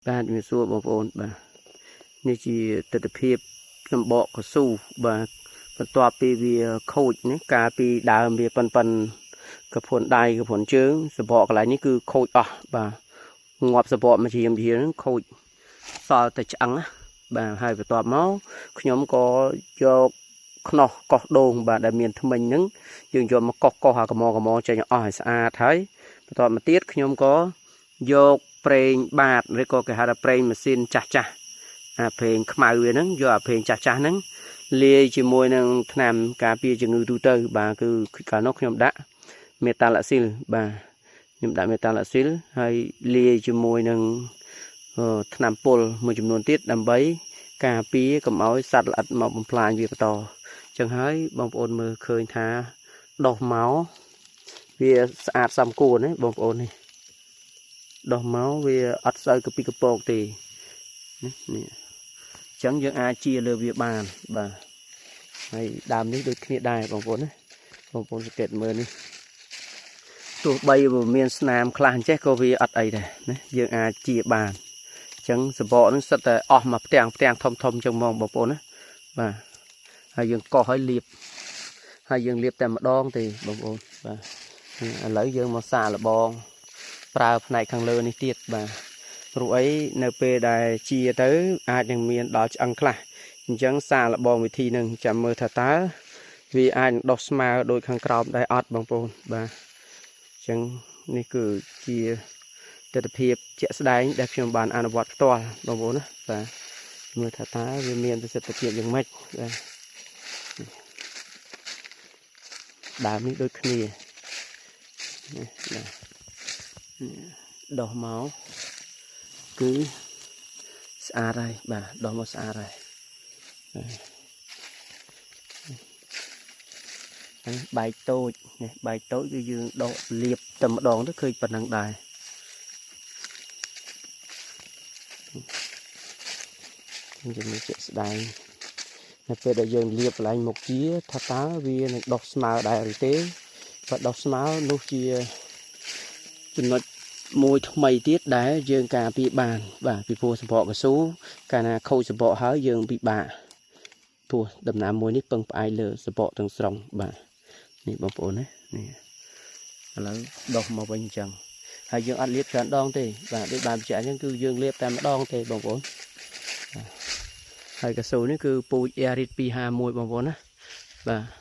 បាទមានសួរបងប្អូនបាទនេះជាទស្សនវិជ្ជាសម្បកកស៊ូបាទបន្ទាប់ពីវាខូចនេះកាលពីដើមវាប៉ុនកព្រួនដៃកព្រួនជើងសម្បកកន្លែងនេះគឺខូចអស់បាទងាប់សម្បកមួយជាហ្នឹងខូចសល់តែឆ្អឹងណាបាទហើយបន្ទាប់មកខ្ញុំក៏យកខ្នោះកោះដូងបាទដែលមានថ្មិញហ្នឹងយើងយកមកកោះអាកមចេញអស់ឲ្យស្អាតហើយបន្ទាប់មកទៀតខ្ញុំក៏យកប្រេងបាតឬក៏គេហៅថាប្រេងម៉ាស៊ីនចាស់អាប្រេងខ្មៅវាហ្នឹងយកអាប្រេងចាស់ហ្នឹងលាយជាមួយនឹងថ្នាំការពារជំងឺទូទៅបាទគឺកាលនោះខ្ញុំដាក់មេតាឡាស៊ីលបាទខ្ញុំដាក់មេតាឡាស៊ីលហើយលាយជាមួយនឹងថ្នាំពុលមួយចំនួនទៀតដើម្បីការពារកុំឲ្យសត្វល្អិតមកបំផ្លាញវាបន្តអញ្ចឹងហើយបងប្អូនមើលឃើញថាដោះមកវាស្អាតសមគួរណាបងប្អូននេះដោះមកវាអត់សូវកពីកពកទេនេះអញ្ចឹងយើងអាចជាលើវាបានបាទហើយដើមនេះដូចគ្នាដែរបងប្អូនណាបងប្អូនសង្កេតមើលនេះទោះបីវាមានស្នាមខ្លះអញ្ចេះក៏វាអត់អីដែរណាយើងអាចជាបានអញ្ចឹងសបកនឹងសិតតែអស់មកផ្ទាំងធំអញ្ចឹងមកបងប្អូនណាបាទហើយយើងកោះឲ្យលាបហើយយើងលាបតែម្ដងទេបងប្អូនបាទឥឡូវយើងមកសាកល្បងប្រើផ្នែកខាងលើនេះទៀតបាទព្រោះអីនៅពេលដែលជាទៅអាចនឹងមានដល់ឆ្អឹងខ្លះអញ្ចឹងសាកល្បងវិធីនឹងចាំមើលថាតើវាអាចដុះស្មើដោយខាងក្រោមដែរអត់បងប្អូនបាទអញ្ចឹងនេះគឺជាទស្សនវិជ្ជាជាក់ស្ដែងដែលខ្ញុំបានអនុវត្តផ្ទាល់បងប្អូនណាបាទមើលថាតើវាមានប្រសិទ្ធភាពយ៉ាងម៉េចបាទដើមនេះដូចគ្នាបាទដោះមកគឺស្អាតហើយបាទដោះមកស្អាតហើយបែកតូចនេះបែកតូចគឺយើងដកលាបតែម្ដងទៅឃើញប៉ុណ្ណឹងដែរយើងមានជាក់ស្ដែងនៅពេលដែលយើងលាបកន្លែងមុខជាថាតើវានឹងដុះស្មើដែរឬទេបើដុះស្មើនោះជាចំណុចមួយថ្មីទៀតដែលយើងការពារបានបាទពីព្រោះសម្បកកស៊ូកាលណាខូចសម្បកហើយយើងពិបាកព្រោះដំណាំមួយនេះពឹងផ្អែកលើសម្បកទាំងស្រុងបាទនេះបងប្អូនណានេះឥឡូវដុះមកវិញអញ្ចឹងហើយយើងអត់លាបច្រើនដងទេបាទដូចបានបញ្ជាក់អញ្ចឹងគឺយើងលាបតែម្ដងទេបងប្អូនហើយកស៊ូនេះគឺពូជ Arid 251បងប្អូនណាបាទ